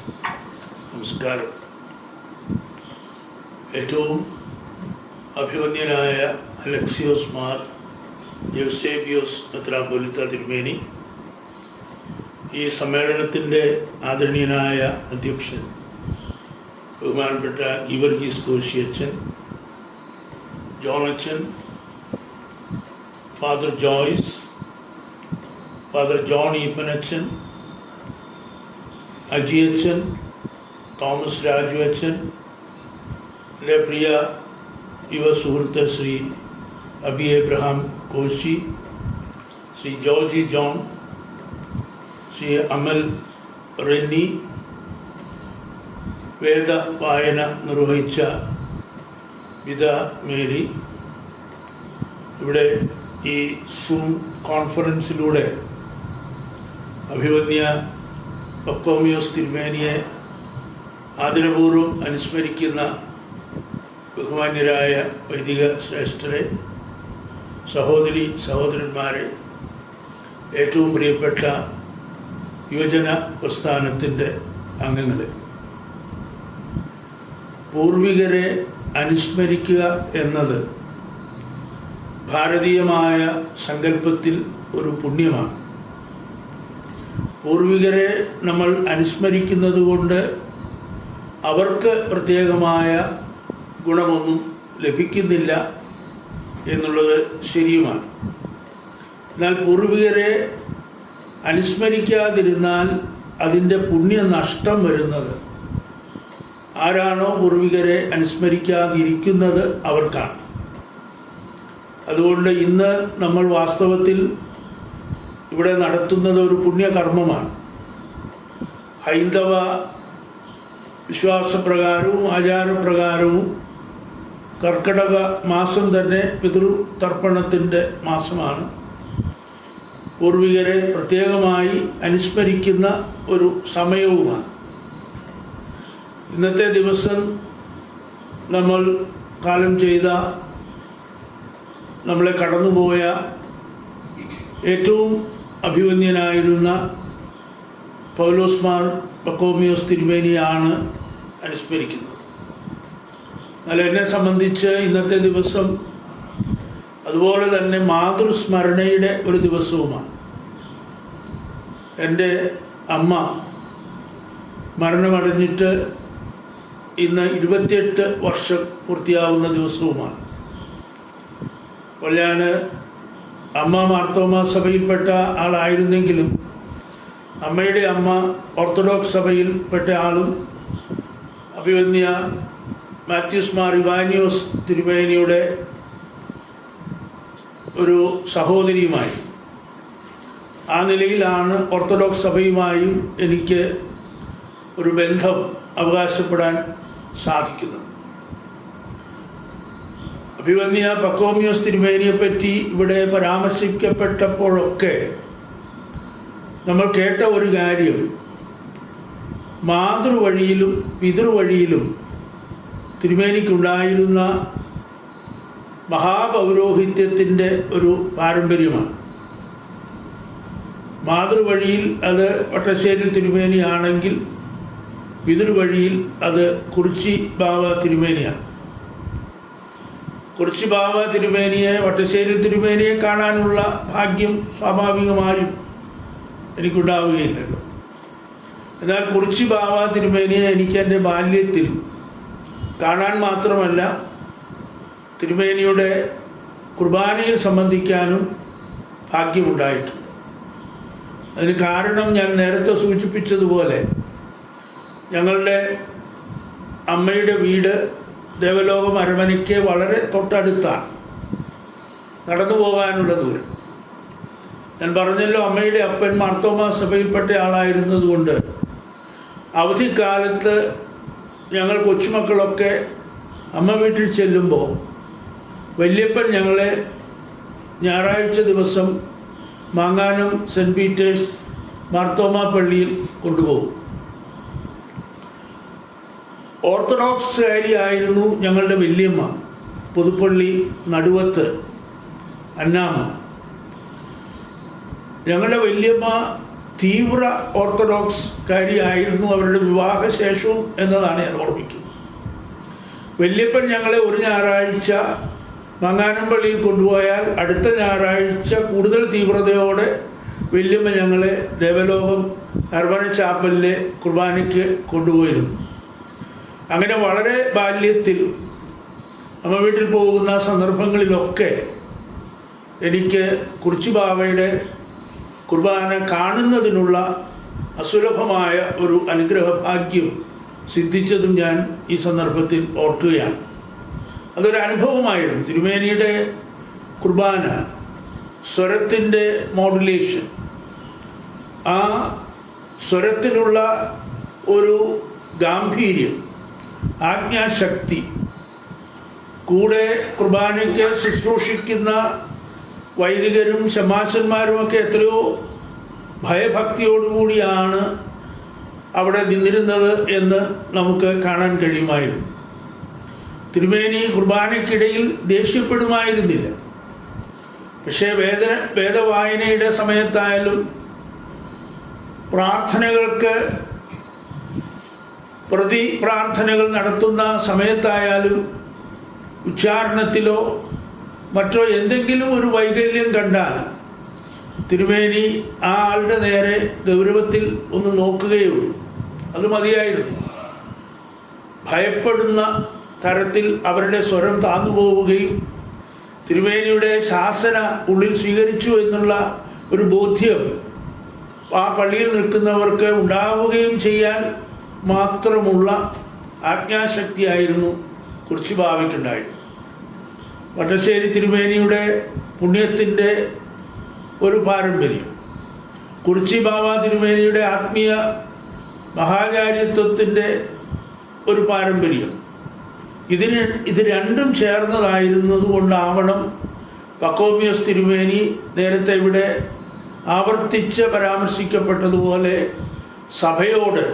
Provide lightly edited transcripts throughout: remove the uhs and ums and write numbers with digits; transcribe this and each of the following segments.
നമസ്കാരം. ഏറ്റവും അഭിവന്യനായ Alexios Mar Eusebius മെത്രാപ്പോലീത്ത തിരുമേനി, ഈ സമ്മേളനത്തിൻ്റെ ആദരണീയനായ അധ്യക്ഷൻ ബഹുമാനപ്പെട്ട ഗീവർഗീസ് കോശിയച്ചൻ, ജോണച്ചൻ, ഫാദർ ജോയ്സ്, ഫാദർ ജോൺ ഈപ്പനച്ചൻ, അജിയച്ചൻ, തോമസ് രാജു അച്ചൻ, എൻ്റെ പ്രിയ യുവ സുഹൃത്ത് ശ്രീ അബി എബ്രഹാം കോശി, ശ്രീ ജോർജി ജോൺ, ശ്രീ അമൽ റെന്നി, വേദ വായന നിർവഹിച്ച വിത മേരി, ഇവിടെ ഈ സൂം കോൺഫറൻസിലൂടെ അഭിവന്യ പക്കോമിയോസ് തിരുമേനിയെ ആദരപൂർവ്വം അനുസ്മരിക്കുന്ന ബഹുമാന്യരായ വൈദിക ശ്രേഷ്ഠരെ, സഹോദരി സഹോദരന്മാരെ, ഏറ്റവും പ്രിയപ്പെട്ട യുവജന പ്രസ്ഥാനത്തിൻ്റെ അംഗങ്ങളെ, പൂർവികരെ അനുസ്മരിക്കുക എന്നത് ഭാരതീയമായ സങ്കല്പത്തിൽ ഒരു പുണ്യമാണ്. പൂർവികരെ നമ്മൾ അനുസ്മരിക്കുന്നത് കൊണ്ട് അവർക്ക് പ്രത്യേകമായ ഗുണമൊന്നും ലഭിക്കുന്നില്ല എന്നുള്ളത് ശരിയുമാണ്. എന്നാൽ പൂർവികരെ അനുസ്മരിക്കാതിരുന്നാൽ അതിൻ്റെ പുണ്യനഷ്ടം വരുന്നത് ആരാണോ പൂർവികരെ അനുസ്മരിക്കാതിരിക്കുന്നത് അവർക്കാണ്. അതുകൊണ്ട് ഇന്ന് നമ്മൾ വാസ്തവത്തിൽ ഇവിടെ നടത്തുന്നത് ഒരു പുണ്യകർമ്മമാണ്. ഹൈന്ദവ വിശ്വാസപ്രകാരവും ആചാരപ്രകാരവും കർക്കിടക മാസം തന്നെ പിതൃതർപ്പണത്തിൻ്റെ മാസമാണ്. പൂർവികരെ പ്രത്യേകമായി അനുസ്മരിക്കുന്ന ഒരു സമയവുമാണ്. ഇന്നത്തെ ദിവസം നമ്മൾ കാലം ചെയ്ത, നമ്മളെ കടന്നുപോയ ഏറ്റവും അഭിവന്യനായിരുന്ന പൗലോസ് മാർ പക്കോമിയോസ് തിരുമേനിയാണ് അനുസ്മരിക്കുന്നത്. എന്നാൽ എന്നെ സംബന്ധിച്ച് ഇന്നത്തെ ദിവസം അതുപോലെ തന്നെ മാതൃസ്മരണയുടെ ഒരു ദിവസവുമാണ്. എൻ്റെ അമ്മ മരണമടഞ്ഞിട്ട് ഇന്ന് 28 വർഷം പൂർത്തിയാവുന്ന ദിവസവുമാണ്. അപ്പോൾ ഞാൻ അമ്മ മാർത്തോമാ സഭയിൽപ്പെട്ട ആളായിരുന്നെങ്കിലും അമ്മയുടെ അമ്മ ഓർത്തഡോക്സ് സഭയിൽപ്പെട്ട ആളും അഭിവന്യ മാത്യൂസ് മാർ ഇവാനിയോസ് തിരുമേനിയുടെ ഒരു സഹോദരിയുമായി, ആ നിലയിലാണ് ഓർത്തഡോക്സ് സഭയുമായും എനിക്ക് ഒരു ബന്ധം അവകാശപ്പെടാൻ സാധിക്കുന്നത്. അഭിവന്യ പക്കോമിയോസ് തിരുമേനിയെപ്പറ്റി ഇവിടെ പരാമർശിക്കപ്പെട്ടപ്പോഴൊക്കെ നമ്മൾ കേട്ട ഒരു കാര്യം, മാതൃവഴിയിലും പിതൃവഴിയിലും തിരുമേനിക്കുണ്ടായിരുന്ന മഹാപൗരോഹിത്യത്തിൻ്റെ ഒരു പാരമ്പര്യമാണ്. മാതൃവഴിയിൽ അത് വട്ടശ്ശേരി തിരുമേനിയാണെങ്കിൽ പിതൃവഴിയിൽ അത് കുറിച്ചി ബാവ തിരുമേനിയാണ്. കുറിച്ചി ബാവ തിരുമേനിയെ, വട്ടശ്ശേരി തിരുമേനിയെ കാണാനുള്ള ഭാഗ്യം സ്വാഭാവികമായും എനിക്കുണ്ടാവുകയില്ലല്ലോ. എന്നാൽ കുറിച്ചി ബാവ തിരുമേനിയെ എനിക്ക് എൻ്റെ ബാല്യത്തിൽ കാണാൻ മാത്രമല്ല തിരുമേനിയുടെ കുർബാനയിൽ സംബന്ധിക്കാനും ഭാഗ്യമുണ്ടായിട്ടുണ്ട്. അതിന് കാരണം ഞാൻ നേരത്തെ സൂചിപ്പിച്ചതുപോലെ ഞങ്ങളുടെ അമ്മയുടെ വീട് ദേവലോകം അരമനയ്ക്ക് വളരെ തൊട്ടടുത്താണ്, നടന്നു പോകാനുള്ള ദൂരം. ഞാൻ പറഞ്ഞല്ലോ, അമ്മയുടെ അപ്പൻ മാർത്തോമാ സഭയിൽപ്പെട്ട ആളായിരുന്നതുകൊണ്ട് അവധിക്കാലത്ത് ഞങ്ങൾ കൊച്ചുമക്കളൊക്കെ അമ്മ വീട്ടിൽ ചെല്ലുമ്പോൾ വല്യപ്പൻ ഞങ്ങളെ ഞായറാഴ്ച ദിവസം മാങ്ങാനം സെൻറ്റ് പീറ്റേഴ്സ് മാർത്തോമാ പള്ളിയിൽ കൊണ്ടുപോകും. ഓർത്തഡോക്സുകാരിയായിരുന്നു ഞങ്ങളുടെ വല്യമ്മ, പുതുപ്പള്ളി നടുവത്ത് അന്നാമ്മ. ഞങ്ങളുടെ വല്യമ്മ തീവ്ര ഓർത്തഡോക്സ് കാര്യമായിരുന്നു അവരുടെ വിവാഹശേഷവും എന്നതാണ് ഞാൻ ഓർമ്മിക്കുന്നത്. വല്യപ്പൻ ഞങ്ങളെ ഒരു ഞായറാഴ്ച മങ്ങാനംപള്ളിയിൽ കൊണ്ടുപോയാൽ അടുത്ത ഞായറാഴ്ച കൂടുതൽ തീവ്രതയോടെ വല്യമ്മ ഞങ്ങളെ ദേവലോകം അർബന ചാപ്പലിലെ കുർബാനയ്ക്ക് കൊണ്ടുപോയിരുന്നു. അങ്ങനെ വളരെ ബാല്യത്തിൽ അമ്മ വീട്ടിൽ പോകുന്ന സന്ദർഭങ്ങളിലൊക്കെ എനിക്ക് കുറിച്ചുബാവയുടെ കുർബാന കാണുന്നതിനുള്ള അസുലഭമായ ഒരു അനുഗ്രഹഭാഗ്യം സിദ്ധിച്ചതും ഞാൻ ഈ സന്ദർഭത്തിൽ ഓർക്കുകയാണ്. അതൊരു അനുഭവമായിരുന്നു. തിരുമേനിയുടെ കുർബാന, സ്വരത്തിൻ്റെ മോഡുലേഷൻ, ആ സ്വരത്തിനുള്ള ഒരു ഗാംഭീര്യം, ആജ്ഞാശക്തി, കൂടെ കുർബാനയ്ക്ക് ശുശ്രൂഷിക്കുന്ന വൈദികരും ശമാശന്മാരുമൊക്കെ എത്രയോ ഭയഭക്തിയോടുകൂടിയാണ് അവിടെ നിന്നിരുന്നത് എന്ന് നമുക്ക് കാണാൻ കഴിയുമായിരുന്നു. തിരുമേനി കുർബാനയ്ക്കിടയിൽ ദേഷ്യപ്പെടുമായിരുന്നില്ല. പക്ഷേ വേദവായനയുടെ സമയത്തായാലും പ്രാർത്ഥനകൾക്ക് പ്രതി പ്രാർത്ഥനകൾ നടത്തുന്ന സമയത്തായാലും ഉച്ചാരണത്തിലോ മറ്റോ എന്തെങ്കിലും ഒരു വൈകല്യം കണ്ടാൽ തിരുമേനി ആ ആളുടെ നേരെ ഗൗരവത്തിൽ ഒന്ന് നോക്കുകയുള്ളൂ. അത് മതിയായിരുന്നു. ഭയപ്പെടുന്ന തരത്തിൽ അവരുടെ സ്വരം താന്നു പോവുകയും തിരുമേനിയുടെ ശാസന ഉള്ളിൽ സ്വീകരിച്ചു എന്നുള്ള ഒരു ബോധ്യം ആ പള്ളിയിൽ നിൽക്കുന്നവർക്ക് ഉണ്ടാവുകയും ചെയ്യാൻ മാത്രമുള്ള ആജ്ഞാശക്തിയായിരുന്നു കുറിച്ചുബാവയ്ക്കുണ്ടായിരുന്നു. വട്ടശ്ശേരി തിരുമേനിയുടെ പുണ്യത്തിൻ്റെ ഒരു പാരമ്പര്യം, കുറിച്ചുബാവ തിരുമേനിയുടെ ആത്മീയ മഹാചാര്യത്വത്തിൻ്റെ ഒരു പാരമ്പര്യം, ഇത് രണ്ടും ചേർന്നതായിരുന്നത് കൊണ്ടാവണം പക്കോമിയോസ് തിരുമേനി നേരത്തെ ഇവിടെ ആവർത്തിച്ച് പരാമർശിക്കപ്പെട്ടതുപോലെ സഭയോട്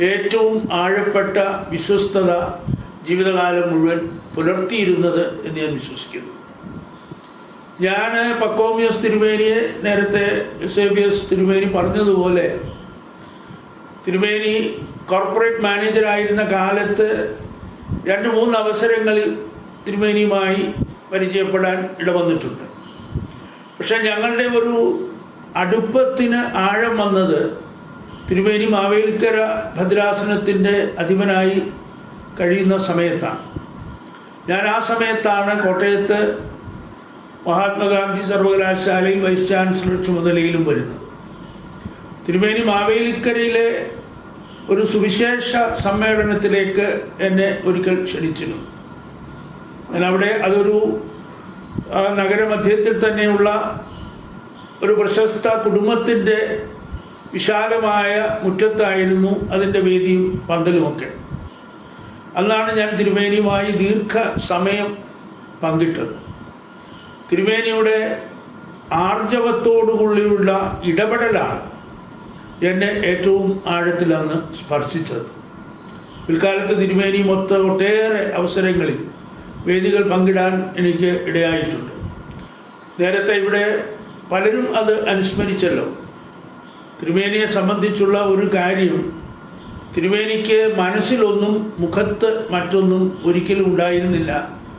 ഏറ്റവും ആഴപ്പെട്ട വിശ്വസ്തത ജീവിതകാലം മുഴുവൻ പുലർത്തിയിരുന്നത് എന്ന് ഞാൻ വിശ്വസിക്കുന്നു. ഞാൻ പക്കോമിയോസ് തിരുമേനിയെ നേരത്തെ എസേബിയസ് തിരുമേനി പറഞ്ഞതുപോലെ തിരുമേനി കോർപ്പറേറ്റ് മാനേജറായിരുന്ന കാലത്ത് 2-3 അവസരങ്ങളിൽ തിരുമേനിയുമായി പരിചയപ്പെടാൻ ഇടവന്നിട്ടുണ്ട്. പക്ഷെ ഞങ്ങളുടെ ഒരു അടുപ്പത്തിന് ആഴം വന്നത് തിരുമേനി മാവേലിക്കര ഭദ്രാസനത്തിൻ്റെ അധിപനായി കഴിയുന്ന സമയത്താണ്. ഞാൻ ആ സമയത്താണ് കോട്ടയത്ത് മഹാത്മാഗാന്ധി സർവകലാശാലയിൽ വൈസ് ചാൻസലർ ചുമതലയിലും വരുന്നത്. തിരുമേനി മാവേലിക്കരയിലെ ഒരു സുവിശേഷ സമ്മേളനത്തിലേക്ക് എന്നെ ഒരിക്കൽ ക്ഷണിച്ചിരുന്നു. ഞാനവിടെ അതൊരു നഗരമധ്യത്തിൽ തന്നെയുള്ള ഒരു പ്രശസ്ത കുടുംബത്തിൻ്റെ വിശാലമായ മുറ്റത്തായിരുന്നു അതിൻ്റെ വേദിയും പന്തലുമൊക്കെ. അന്നാണ് ഞാൻ തിരുമേനിയുമായി ദീർഘസമയം പങ്കിട്ടത്. തിരുമേനിയുടെ ആർജവത്തോടുകൂടിയുള്ള ഇടപെടലാണ് എന്നെ ഏറ്റവും ആഴത്തിൽ അന്ന് സ്പർശിച്ചത്. പിൽക്കാലത്ത് തിരുമേനിയുമൊത്ത് ഒട്ടേറെ അവസരങ്ങളിൽ വേദികൾ പങ്കിടാൻ എനിക്ക് ഇടയായിട്ടുണ്ട്. നേരത്തെ ഇവിടെ പലരും അത് അനുസ്മരിച്ചല്ലോ. തിരുമേനിയെ സംബന്ധിച്ചുള്ള ഒരു കാര്യം, തിരുമേനിക്ക് മനസ്സിലൊന്നും മുഖത്ത് മറ്റൊന്നും ഒരിക്കലും ഉണ്ടായിരുന്നില്ല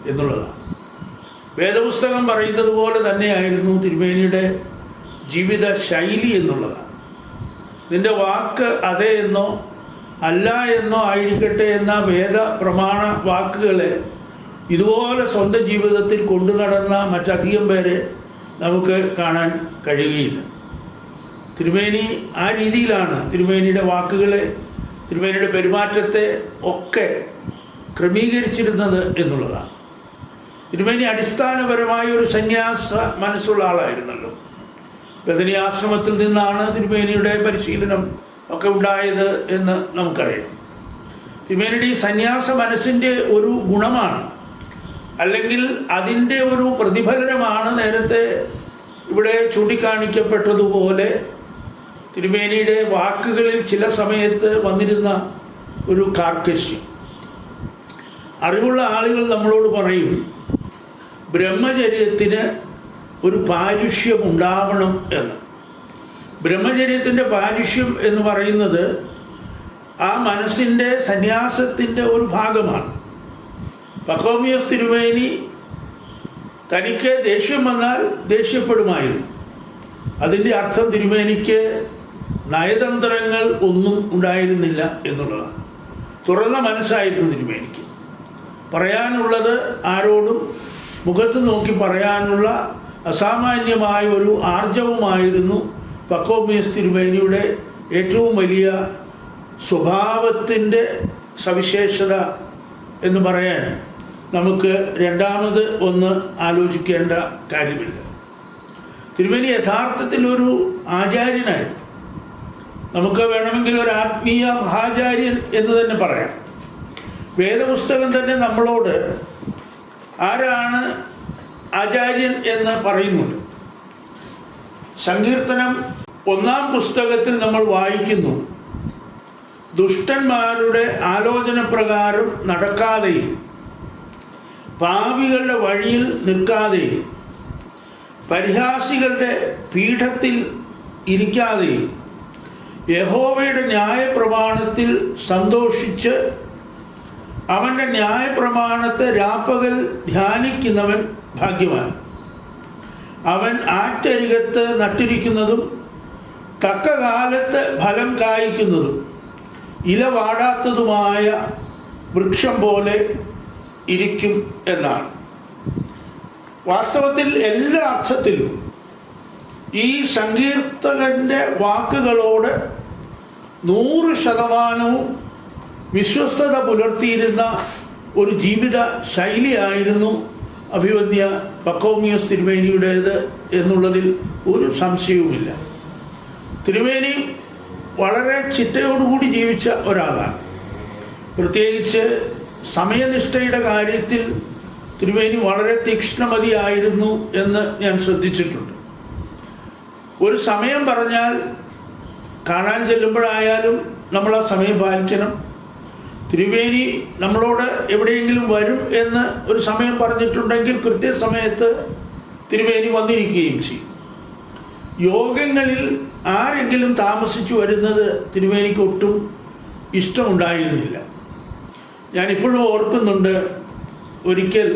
എന്നുള്ളതാണ്. വേദപുസ്തകം പറയുന്നത് പോലെ തന്നെയായിരുന്നു തിരുമേനിയുടെ ജീവിത ശൈലി എന്നുള്ളതാണ്. നിന്റെ വാക്ക് അതെ എന്നോ അല്ല എന്നോ ആയിരിക്കട്ടെ എന്ന വേദ പ്രമാണ വാക്കുകളെ ഇതുപോലെ സ്വന്തം ജീവിതത്തിൽ കൊണ്ടു നടന്ന മറ്റധികം പേരെ നമുക്ക് കാണാൻ കഴിയുകയില്ല. തിരുമേനി ആ രീതിയിലാണ് തിരുമേനിയുടെ വാക്കുകളെ, തിരുമേനിയുടെ പെരുമാറ്റത്തെ ഒക്കെ ക്രമീകരിച്ചിരുന്നത് എന്നുള്ളതാണ്. തിരുമേനി അടിസ്ഥാനപരമായ ഒരു സന്യാസ മനസ്സുള്ള ആളായിരുന്നല്ലോ. ബദനി ആശ്രമത്തിൽ നിന്നാണ് തിരുമേനിയുടെ പരിശീലനം ഒക്കെ ഉണ്ടായത് എന്ന് നമുക്കറിയാം. തിരുമേനിയുടെ ഈ സന്യാസ മനസ്സിൻ്റെ ഒരു ഗുണമാണ്, അല്ലെങ്കിൽ അതിൻ്റെ ഒരു പ്രതിഫലനമാണ് നേരത്തെ ഇവിടെ ചൂണ്ടിക്കാണിക്കപ്പെട്ടതുപോലെ തിരുമേനിയുടെ വാക്കുകളിൽ ചില സമയത്ത് വന്നിരുന്ന ഒരു കാർക്കശ്യം. അറിവുള്ള ആളുകൾ നമ്മളോട് പറയും, ബ്രഹ്മചര്യത്തിന് ഒരു പാരുഷ്യമുണ്ടാവണം എന്ന്. ബ്രഹ്മചര്യത്തിൻ്റെ പാരിഷ്യം എന്ന് പറയുന്നത് ആ മനസ്സിൻ്റെ സന്യാസത്തിൻ്റെ ഒരു ഭാഗമാണ്. പക്കോമിയോസ് തിരുമേനി തനിക്ക് ദേഷ്യം വന്നാൽ ദേഷ്യപ്പെടുമായിരുന്നു. അതിൻ്റെ അർത്ഥം തിരുമേനിക്ക് നയതന്ത്രങ്ങൾ ഒന്നും ഉണ്ടായിരുന്നില്ല എന്നുള്ളതാണ്. തുറന്ന മനസ്സായിരുന്നു തിരുമേനിക്ക്. പറയാനുള്ളത് ആരോടും മുഖത്ത് നോക്കി പറയാനുള്ള അസാമാന്യമായ ഒരു ആർജവമായിരുന്നു പക്കോമിയോസ് തിരുമേനിയുടെ ഏറ്റവും വലിയ സ്വഭാവത്തിൻ്റെ സവിശേഷത എന്ന് പറയാൻ നമുക്ക് രണ്ടാമത് ഒന്ന് ആലോചിക്കേണ്ട കാര്യമില്ല. തിരുമേനി യഥാർത്ഥത്തിൽ ഒരു ആചാര്യനായിരുന്നു. നമുക്ക് വേണമെങ്കിൽ ഒരു ആത്മീയ മഹാചാര്യൻ എന്ന് തന്നെ പറയാം. വേദപുസ്തകം തന്നെ നമ്മളോട് ആരാണ് ആചാര്യൻ എന്ന് പറയുന്നുണ്ട്. സങ്കീർത്തനം 1-ാം പുസ്തകത്തിൽ നമ്മൾ വായിക്കുന്നു, ദുഷ്ടന്മാരുടെ ആലോചന പ്രകാരം നടക്കാതെയും പാപികളുടെ വഴിയിൽ നിൽക്കാതെയും പരിഹാസികളുടെ പീഠത്തിൽ ഇരിക്കാതെയും യഹോവയുടെ ന്യായപ്രമാണത്തിൽ സന്തോഷിച്ച് അവൻ്റെ ന്യായപ്രമാണത്തെ രാപ്പകൽ ധ്യാനിക്കുന്നവൻ ഭാഗ്യവാൻ. അവൻ ആറ്റരികത്ത് നട്ടിരിക്കുന്നതും തക്ക കാലത്ത് ഫലം കായ്ക്കുന്നതും ഇല വാടാത്തതുമായ വൃക്ഷം പോലെ ഇരിക്കും എന്നാണ്. വാസ്തവത്തിൽ എല്ലാ അർത്ഥത്തിലും ഈ സങ്കീർത്തകൻ്റെ വാക്കുകളോട് 100% വിശ്വസ്തത പുലർത്തിയിരുന്ന ഒരു ജീവിത ശൈലിയായിരുന്നു അഭിവന്യ പക്കോമിയോസ് തിരുമേനിയുടേത് എന്നുള്ളതിൽ ഒരു സംശയവുമില്ല. തിരുമേനി വളരെ ചിട്ടയോടുകൂടി ജീവിച്ച ഒരാളാണ്. പ്രത്യേകിച്ച് സമയനിഷ്ഠയുടെ കാര്യത്തിൽ തിരുമേനി വളരെ തീക്ഷ്ണമതിയായിരുന്നു എന്ന് ഞാൻ ശ്രദ്ധിച്ചിട്ടുണ്ട്. ഒരു സമയം പറഞ്ഞാൽ കാണാൻ ചെല്ലുമ്പോഴായാലും നമ്മൾ ആ സമയം പാലിക്കണം. തിരുമേനി നമ്മളോട് എവിടെയെങ്കിലും വരും എന്ന് ഒരു സമയം പറഞ്ഞിട്ടുണ്ടെങ്കിൽ കൃത്യസമയത്ത് തിരുമേനി വന്നിരിക്കുകയും ചെയ്യും. യോഗങ്ങളിൽ ആരെങ്കിലും താമസിച്ചു വരുന്നത് തിരുമേനിക്ക് ഒട്ടും ഇഷ്ടമുണ്ടായിരുന്നില്ല. ഞാനിപ്പോഴും ഓർക്കുന്നുണ്ട്, ഒരിക്കൽ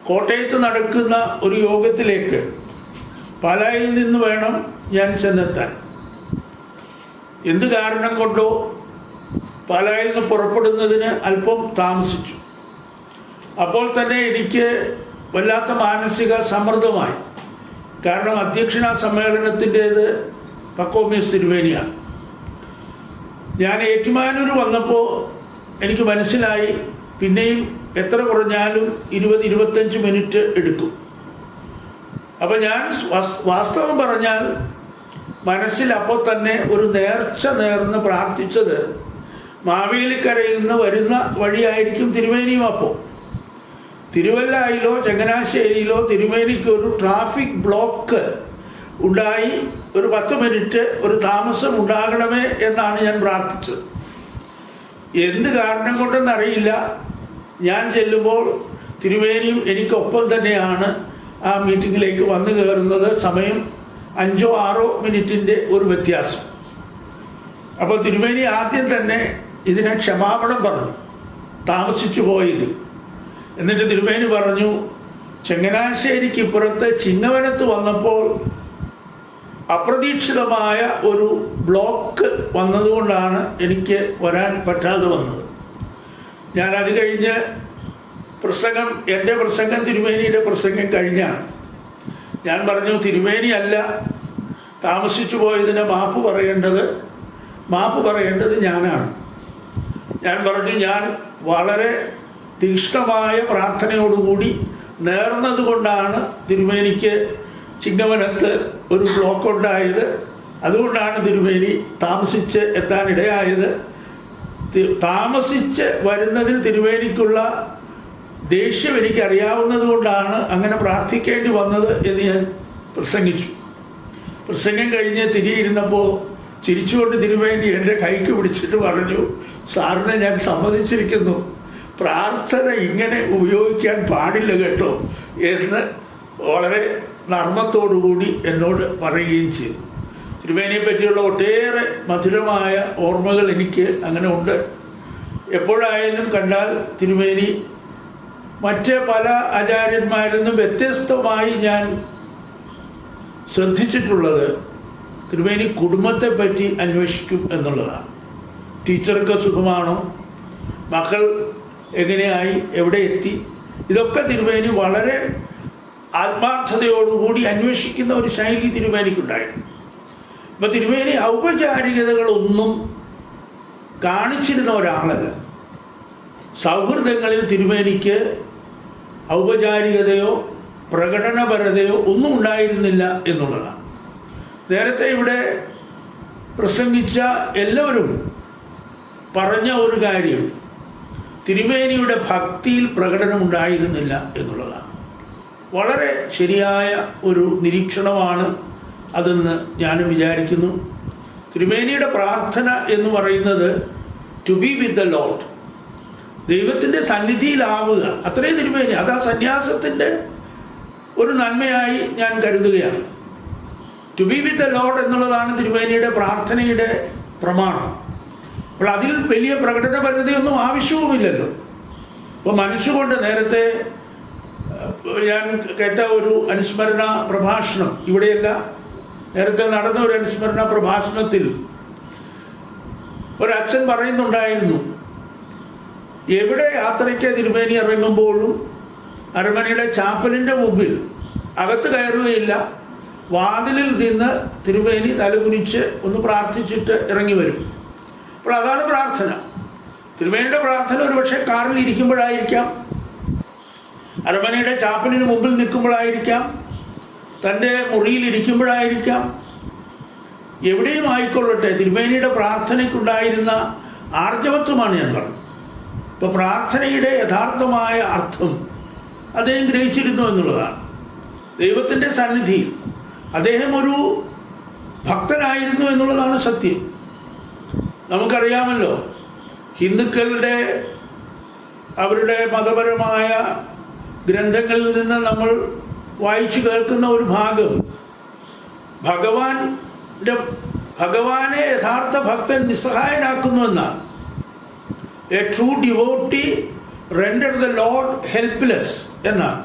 കോട്ടയത്ത് നടക്കുന്ന ഒരു യോഗത്തിലേക്ക് പാലായിൽ നിന്ന് വേണം ഞാൻ ചെന്നെത്താൻ. എന്ത് കാരണം കൊണ്ടോ പാലായിൽ നിന്ന് പുറപ്പെടുന്നതിന് അല്പം താമസിച്ചു. അപ്പോൾ തന്നെ എനിക്ക് വല്ലാത്ത മാനസിക സമ്മർദ്ദമായി. കാരണം അധ്യക്ഷനാ സമ്മേളനത്തിൻ്റേത് പക്കോമിയോസ് തിരുമേനിയാണ്. ഞാൻ ഏറ്റുമാനൂർ വന്നപ്പോൾ എനിക്ക് മനസ്സിലായി പിന്നെയും എത്ര കുറഞ്ഞാലും 20-25 മിനിറ്റ് എടുക്കും. അപ്പം ഞാൻ വാസ്തവം പറഞ്ഞാൽ മനസ്സിൽ അപ്പോൾ തന്നെ ഒരു നേർച്ച നേർന്ന് പ്രാർത്ഥിച്ചത് മാവേലിക്കരയിൽ നിന്ന് വരുന്ന വഴിയായിരിക്കും തിരുമേനിയും. അപ്പോൾ തിരുവല്ലയിലോ ചങ്ങനാശ്ശേരിയിലോ തിരുമേനിക്കൊരു ട്രാഫിക് ബ്ലോക്ക് ഉണ്ടായി ഒരു 10 മിനിറ്റ് ഒരു താമസം ഉണ്ടാകണമേ എന്നാണ് ഞാൻ പ്രാർത്ഥിച്ചത്. എന്ത് കാരണം കൊണ്ടെന്നറിയില്ല, ഞാൻ ചെല്ലുമ്പോൾ തിരുമേനിയും എനിക്കൊപ്പം തന്നെയാണ് ആ മീറ്റിങ്ങിലേക്ക് വന്നു കയറുന്നത്. സമയം 5-6 മിനിറ്റിൻ്റെ ഒരു വ്യത്യാസം. അപ്പോൾ തിരുമേനി ആദ്യം തന്നെ ഇതിനെ ക്ഷമാപണം പറഞ്ഞു, താമസിച്ചു പോയത്. എന്നിട്ട് തിരുമേനി പറഞ്ഞു, ചങ്ങനാശ്ശേരിക്ക് ഇപ്പുറത്ത് ചിങ്ങവനത്ത് വന്നപ്പോൾ അപ്രതീക്ഷിതമായ ഒരു ബ്ലോക്ക് വന്നതുകൊണ്ടാണ് എനിക്ക് വരാൻ പറ്റാതെ വന്നത്. ഞാൻ അത് കഴിഞ്ഞ് എൻ്റെ പ്രസംഗം തിരുമേനിയുടെ പ്രസംഗം കഴിഞ്ഞാണ്. ഞാൻ പറഞ്ഞു, തിരുമേനി അല്ല താമസിച്ചു പോയതിന് മാപ്പ് പറയേണ്ടത് ഞാനാണ്. ഞാൻ പറഞ്ഞു, ഞാൻ വളരെ തീക്ഷ്ണമായ പ്രാർത്ഥനയോടുകൂടി നേർന്നതുകൊണ്ടാണ് തിരുമേനിക്ക് ചിങ്ങവനത്ത് ഒരു ബ്ലോക്ക് ഉണ്ടായത്. അതുകൊണ്ടാണ് തിരുമേനി താമസിച്ച് എത്താനിടയായത്. താമസിച്ച് വരുന്നതിൽ തിരുമേനിക്കുള്ള ദേഷ്യം എനിക്കറിയാവുന്നത് കൊണ്ടാണ് അങ്ങനെ പ്രാർത്ഥിക്കേണ്ടി വന്നത് എന്ന് ഞാൻ പ്രസംഗിച്ചു. പ്രസംഗം കഴിഞ്ഞ് തിരിയിരുന്നപ്പോൾ ചിരിച്ചുകൊണ്ട് തിരുമേനി എൻ്റെ കൈക്ക് പിടിച്ചിട്ട് പറഞ്ഞു, സാറിനെ ഞാൻ സമ്മതിച്ചിരിക്കുന്നു, പ്രാർത്ഥന ഇങ്ങനെ ഉപയോഗിക്കാൻ പാടില്ല കേട്ടോ എന്ന് വളരെ നർമ്മത്തോടുകൂടി എന്നോട് പറയുകയും ചെയ്തു. തിരുമേനിയെ പറ്റിയുള്ള ഒട്ടേറെ മധുരമായ ഓർമ്മകൾ എനിക്ക് അങ്ങനെ ഉണ്ട്. എപ്പോഴായാലും കണ്ടാൽ തിരുമേനി മറ്റ് പല ആചാര്യന്മാരിൽ നിന്നും വ്യത്യസ്തമായി ഞാൻ ശ്രദ്ധിച്ചിട്ടുള്ളത് തിരുമേനി കുടുംബത്തെ പറ്റി അന്വേഷിക്കും എന്നുള്ളതാണ്. ടീച്ചർക്ക് സുഖമാണോ, മക്കൾ എങ്ങനെയായി, എവിടെ എത്തി, ഇതൊക്കെ തിരുമേനി വളരെ ആത്മാർത്ഥതയോടുകൂടി അന്വേഷിക്കുന്ന ഒരു ശൈലി തിരുമേനിക്കുണ്ടായിരുന്നു. ഇപ്പം തിരുമേനി ഔപചാരികതകളൊന്നും കാണിച്ചിരുന്ന ഒരാളല്ല. സൗഹൃദങ്ങളിൽ തിരുമേനിക്ക് ഔപചാരികതയോ പ്രകടനപരതയോ ഒന്നും ഉണ്ടായിരുന്നില്ല എന്നുള്ളതാണ്. നേരത്തെ ഇവിടെ പ്രസംഗിച്ച എല്ലാവരും പറഞ്ഞ ഒരു കാര്യം തിരുമേനിയുടെ ഭക്തിയിൽ പ്രകടനമുണ്ടായിരുന്നില്ല എന്നുള്ളതാണ്. വളരെ ശരിയായ ഒരു നിരീക്ഷണമാണ് അതെന്ന് ഞാനും വിചാരിക്കുന്നു. തിരുമേനിയുടെ പ്രാർത്ഥന എന്ന് പറയുന്നത് to be with the lord, ദൈവത്തിൻ്റെ സന്നിധിയിലാവുക, അത്രയും തിരുമേനി. അത് ആ സന്യാസത്തിൻ്റെ ഒരു നന്മയായി ഞാൻ കരുതുകയാണ്. To be with the lord എന്നുള്ളതാണ് തിരുമേനിയുടെ പ്രാർത്ഥനയുടെ പ്രമാണം. അപ്പോൾ അതിൽ വലിയ പ്രകടനപരതയൊന്നും ആവശ്യവുമില്ലല്ലോ. ഇപ്പോൾ മനസ്സുകൊണ്ട് നേരത്തെ ഞാൻ കേട്ട ഒരു അനുസ്മരണ പ്രഭാഷണം, ഇവിടെയല്ല, നേരത്തെ നടന്ന ഒരു അനുസ്മരണ പ്രഭാഷണത്തിൽ ഒരച്ഛൻ പറയുന്നുണ്ടായിരുന്നു, എവിടെ യാത്രയ്ക്ക് തിരുമേനി ഇറങ്ങുമ്പോഴും അരമനയുടെ ചാപ്പലിൻ്റെ മുമ്പിൽ അകത്ത് കയറുകയില്ല, വാതിലിൽ നിന്ന് തിരുമേനി തലകുനിച്ച് ഒന്ന് പ്രാർത്ഥിച്ചിട്ട് ഇറങ്ങി വരും. അപ്പോൾ അതാണ് പ്രാർത്ഥന. തിരുമേനിയുടെ പ്രാർത്ഥന ഒരുപക്ഷെ കാറിൽ ഇരിക്കുമ്പോഴായിരിക്കാം, അരമനയുടെ ചാപ്പലിന് മുമ്പിൽ നിൽക്കുമ്പോഴായിരിക്കാം, തൻ്റെ മുറിയിൽ ഇരിക്കുമ്പോഴായിരിക്കാം, എവിടെയും ആയിക്കൊള്ളട്ടെ തിരുമേനിയുടെ പ്രാർത്ഥനയ്ക്കുണ്ടായിരുന്ന ആർജവത്വമാണ് ഞാൻ പറഞ്ഞത്. ഇപ്പോൾ പ്രാർത്ഥനയുടെ യഥാർത്ഥമായ അർത്ഥം അദ്ദേഹം ഗ്രഹിച്ചിരുന്നു എന്നുള്ളതാണ്. ദൈവത്തിൻ്റെ സന്നിധിയിൽ അദ്ദേഹം ഒരു ഭക്തനായിരുന്നു എന്നുള്ളതാണ് സത്യം. നമുക്കറിയാമല്ലോ, ഹിന്ദുക്കളുടെ അവരുടെ മതപരമായ ഗ്രന്ഥങ്ങളിൽ നിന്ന് നമ്മൾ വായിച്ചു കേൾക്കുന്ന ഒരു ഭാഗം, ഭഗവാനെ യഥാർത്ഥ ഭക്തൻ നിസ്സഹായനാക്കുന്നു എന്നാണ്. A true devotee render the Lord helpless എന്നാണ്.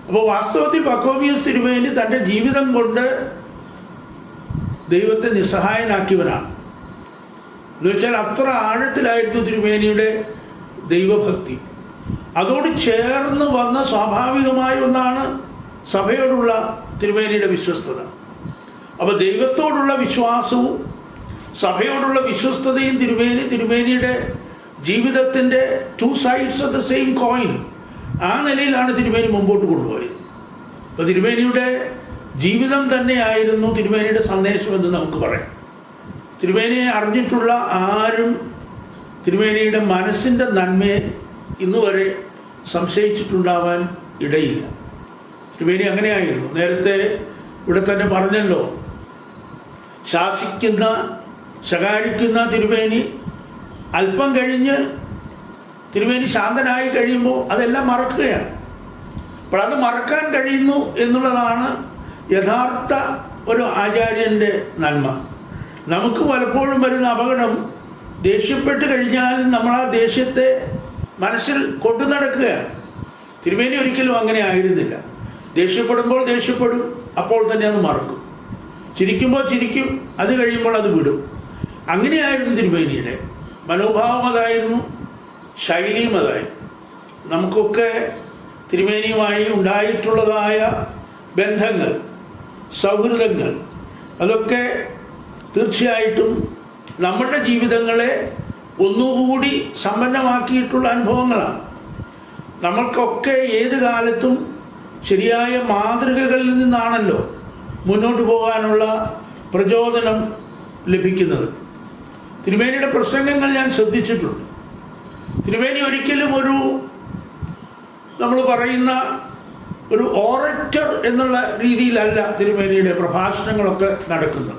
അപ്പോൾ വാസ്തവത്തിൽ പക്കോമിയസ് തിരുമേനി തൻ്റെ ജീവിതം കൊണ്ട് ദൈവത്തെ നിസ്സഹായനാക്കിയവനാണ്. എന്നുവെച്ചാൽ അത്ര ആഴത്തിലായിരുന്നു തിരുമേനിയുടെ ദൈവഭക്തി. അതോട് ചേർന്ന് വന്ന സ്വാഭാവികമായ ഒന്നാണ് സഭയോടുള്ള തിരുമേനിയുടെ വിശ്വസ്തത. അപ്പോൾ ദൈവത്തോടുള്ള വിശ്വാസവും സഭയോടുള്ള വിശ്വസ്തതയും തിരുമേനിയുടെ ജീവിതത്തിൻ്റെ two sides of the same coin, ആ നിലയിലാണ് തിരുമേനി മുമ്പോട്ട് കൊണ്ടുപോയത്. അപ്പോൾ തിരുമേനിയുടെ ജീവിതം തന്നെയായിരുന്നു തിരുമേനിയുടെ സന്ദേശമെന്ന് നമുക്ക് പറയാം. തിരുമേനിയെ അറിഞ്ഞിട്ടുള്ള ആരും തിരുമേനിയുടെ മനസ്സിൻ്റെ നന്മയെ ഇന്നുവരെ സംശയിച്ചിട്ടുണ്ടാവാൻ ഇടയില്ല. തിരുമേനി അങ്ങനെയായിരുന്നു. നേരത്തെ ഇവിടെ തന്നെ പറഞ്ഞല്ലോ, ശകാരിക്കുന്ന തിരുമേനി അല്പം കഴിഞ്ഞ് തിരുമേനി ശാന്തനായി കഴിയുമ്പോൾ അതെല്ലാം മറക്കുകയാണ്. അപ്പോൾ അത് മറക്കാൻ കഴിയുന്നു എന്നുള്ളതാണ് യഥാർത്ഥ ഒരു ആചാര്യൻ്റെ നന്മ. നമുക്ക് പലപ്പോഴും വരുന്ന അപകടം, ദേഷ്യപ്പെട്ട് കഴിഞ്ഞാലും നമ്മൾ ആ ദേഷ്യത്തെ മനസ്സിൽ കൊണ്ടു നടക്കുകയാണ്. തിരുമേനി ഒരിക്കലും അങ്ങനെ ആയിരുന്നില്ല. ദേഷ്യപ്പെടുമ്പോൾ ദേഷ്യപ്പെടും, അപ്പോൾ തന്നെ അത് മറക്കും. ചിരിക്കുമ്പോൾ ചിരിക്കും, അത് കഴിയുമ്പോൾ അത് വിടും. അങ്ങനെയായിരുന്നു തിരുമേനിയുടെ മനോഭാവം, അതായിരുന്നു ശൈലിയും അതായിരുന്നു. നമുക്കൊക്കെ തിരുമേനിയുമായി ഉണ്ടായിട്ടുള്ളതായ ബന്ധങ്ങൾ, സൗഹൃദങ്ങൾ, അതൊക്കെ തീർച്ചയായിട്ടും നമ്മുടെ ജീവിതങ്ങളെ ഒന്നുകൂടി സമ്പന്നമാക്കിയിട്ടുള്ള അനുഭവങ്ങളാണ്. നമ്മൾക്കൊക്കെ ഏത് കാലത്തും ശരിയായ മാതൃകകളിൽ നിന്നാണല്ലോ മുന്നോട്ട് പോകാനുള്ള പ്രചോദനം ലഭിക്കുന്നത്. തിരുമേനിയുടെ പ്രസംഗങ്ങൾ ഞാൻ ശ്രദ്ധിച്ചിട്ടുണ്ട്. തിരുമേനി ഒരിക്കലും നമ്മൾ പറയുന്ന ഒരു ഓററ്റർ എന്നുള്ള രീതിയിലല്ല തിരുമേനിയുടെ പ്രഭാഷണങ്ങളൊക്കെ നടക്കുന്നത്.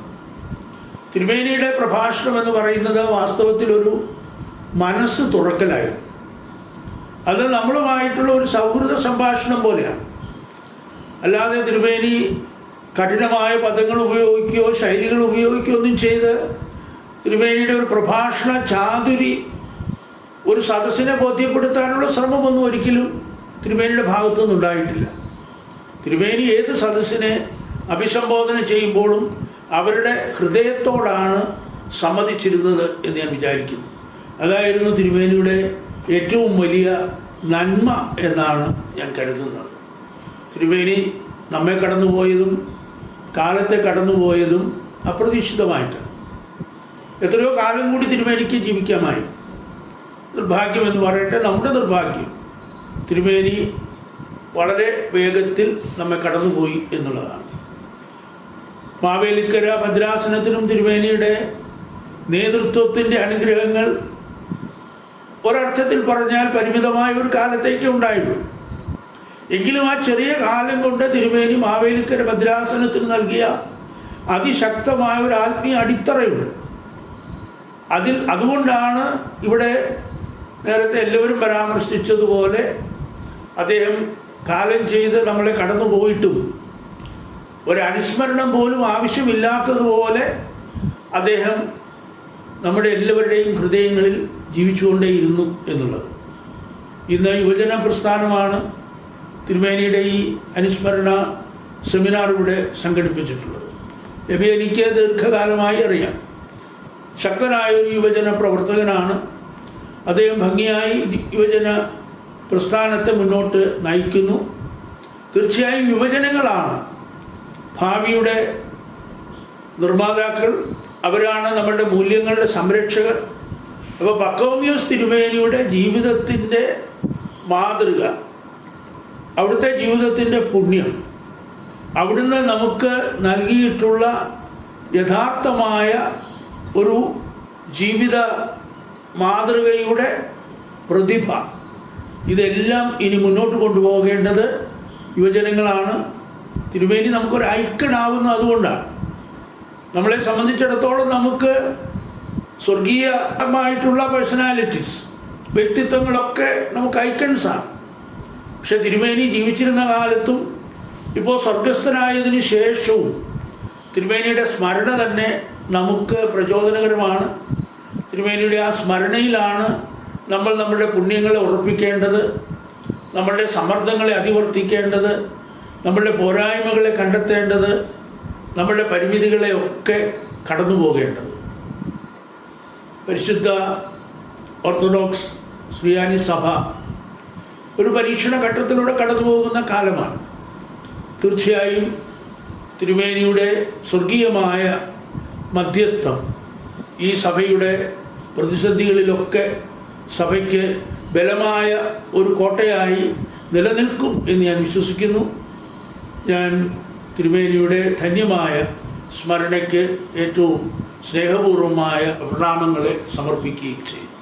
തിരുമേനിയുടെ പ്രഭാഷണം എന്ന് പറയുന്നത് വാസ്തവത്തിൽ ഒരു മനസ്സ് തുറക്കലായിരുന്നു. അത് നമ്മളുമായിട്ടുള്ള ഒരു സൗഹൃദ സംഭാഷണം പോലെയാണ്. അല്ലാതെ തിരുമേനി കഠിനമായ പദങ്ങൾ ഉപയോഗിക്കുകയോ ശൈലികൾ ഉപയോഗിക്കുകയോ ഒന്നും ചെയ്ത് തിരുമേനിയുടെ ഒരു പ്രഭാഷണ ചാതുരി ഒരു സദസ്സിനെ ബോധ്യപ്പെടുത്താനുള്ള ശ്രമമൊന്നും ഒരിക്കലും തിരുമേനിയുടെ ഭാഗത്തുനിന്ന് ഉണ്ടായിട്ടില്ല. തിരുമേനി ഏത് സദസ്സിനെ അഭിസംബോധന ചെയ്യുമ്പോഴും അവരുടെ ഹൃദയത്തോടാണ് സമ്മതിച്ചിരുന്നത് എന്ന് ഞാൻ വിചാരിക്കുന്നു. അതായിരുന്നു തിരുമേനിയുടെ ഏറ്റവും വലിയ നന്മ എന്നാണ് ഞാൻ കരുതുന്നത്. തിരുമേനി നമ്മെ കടന്നുപോയതും കാലത്തെ കടന്നുപോയതും അപ്രതീക്ഷിതമായിട്ടാണ്. എത്രയോ കാലം കൂടി തിരുമേനിക്ക് ജീവിക്കാമായി. നിർഭാഗ്യം എന്ന് പറയട്ടെ, നമ്മുടെ നിർഭാഗ്യം തിരുമേനി വളരെ വേഗത്തിൽ നമ്മെ കടന്നുപോയി എന്നുള്ളതാണ്. മാവേലിക്കര ഭദ്രാസനത്തിനും തിരുമേനിയുടെ നേതൃത്വത്തിൻ്റെ അനുഗ്രഹങ്ങൾ ഒരർത്ഥത്തിൽ പറഞ്ഞാൽ പരിമിതമായ ഒരു കാലത്തേക്ക് ഉണ്ടായുള്ളൂ. എങ്കിലും ആ ചെറിയ കാലം കൊണ്ട് തിരുമേനി മാവേലിക്കര ഭദ്രാസനത്തിന് നൽകിയ അതിശക്തമായ ഒരു ആത്മീയ അടിത്തറയുണ്ട്. അതുകൊണ്ടാണ് ഇവിടെ നേരത്തെ എല്ലാവരും പരാമർശിച്ചതുപോലെ അദ്ദേഹം കാലം ചെയ്ത് നമ്മളെ കടന്നുപോയിട്ടും ഒരനുസ്മരണം പോലും ആവശ്യമില്ലാത്തതുപോലെ അദ്ദേഹം നമ്മുടെ എല്ലാവരുടെയും ഹൃദയങ്ങളിൽ ജീവിച്ചുകൊണ്ടേയിരുന്നു എന്നുള്ളത്. ഇന്ന് യുവജന പ്രസ്ഥാനമാണ് തിരുമേനിയുടെ ഈ അനുസ്മരണ സെമിനാർ ഇവിടെ സംഘടിപ്പിച്ചിട്ടുള്ളത്. എനിക്ക് ദീർഘകാലമായി അറിയാം. ശക്തനായൊരു യുവജന പ്രവർത്തകനാണ് അദ്ദേഹം. ഭംഗിയായി യുവജന പ്രസ്ഥാനത്തെ മുന്നോട്ട് നയിക്കുന്നു. തീർച്ചയായും യുവജനങ്ങളാണ് ഭാവിയുടെ നിർമ്മാതാക്കൾ, അവരാണ് നമ്മുടെ മൂല്യങ്ങളുടെ സംരക്ഷകർ. അപ്പോൾ പക്കോമിയോസ് തിരുമേനിയുടെ ജീവിതത്തിൻ്റെ മാതൃക, അവിടുത്തെ ജീവിതത്തിൻ്റെ പുണ്യം, അവിടുന്ന് നമുക്ക് നൽകിയിട്ടുള്ള യഥാർത്ഥമായ ഒരു ജീവിത മാതൃകയുടെ പ്രതിഭ, ഇതെല്ലാം ഇനി മുന്നോട്ട് കൊണ്ടുപോകേണ്ടത് യുവജനങ്ങളാണ്. തിരുമേനി നമുക്കൊരു ഐക്കണാവുന്നത് അതുകൊണ്ടാണ്. നമ്മളെ സംബന്ധിച്ചിടത്തോളം നമുക്ക് സ്വർഗീയമായിട്ടുള്ള പേഴ്സണാലിറ്റീസ്, വ്യക്തിത്വങ്ങളൊക്കെ നമുക്ക് ഐക്കൺസാണ്. പക്ഷെ തിരുമേനി ജീവിച്ചിരുന്ന കാലത്തും ഇപ്പോൾ സ്വർഗസ്ഥനായതിനു ശേഷവും തിരുമേനിയുടെ സ്മരണ തന്നെ നമുക്ക് പ്രചോദനകരമാണ്. തിരുമേനിയുടെ ആ സ്മരണയിലാണ് നമ്മൾ നമ്മുടെ പുണ്യങ്ങളെ ഉറപ്പിക്കേണ്ടത്, നമ്മളുടെ സമ്മർദ്ദങ്ങളെ അതിവർത്തിക്കേണ്ടത്, നമ്മളുടെ പോരായ്മകളെ കണ്ടെത്തേണ്ടത്, നമ്മളുടെ പരിമിതികളെ ഒക്കെ കടന്നു പോകേണ്ടത്. പരിശുദ്ധ ഓർത്തഡോക്സ് സുറിയാനി സഭ ഒരു പരീക്ഷണ ഘട്ടത്തിലൂടെ കടന്നു പോകുന്ന കാലമാണ്. തീർച്ചയായും തിരുമേനിയുടെ സ്വർഗീയമായ മധ്യസ്ഥം ഈ സഭയുടെ പ്രതിസന്ധികളിലൊക്കെ സഭയ്ക്ക് ബലമായ ഒരു കോട്ടയായി നിലനിൽക്കും എന്ന് ഞാൻ വിശ്വസിക്കുന്നു. ഞാൻ തിരുമേനിയുടെ ധന്യമായ സ്മരണയ്ക്ക് ഏറ്റവും സ്നേഹപൂർവമായ പ്രണാമങ്ങളെ സമർപ്പിക്കുകയും ചെയ്യും.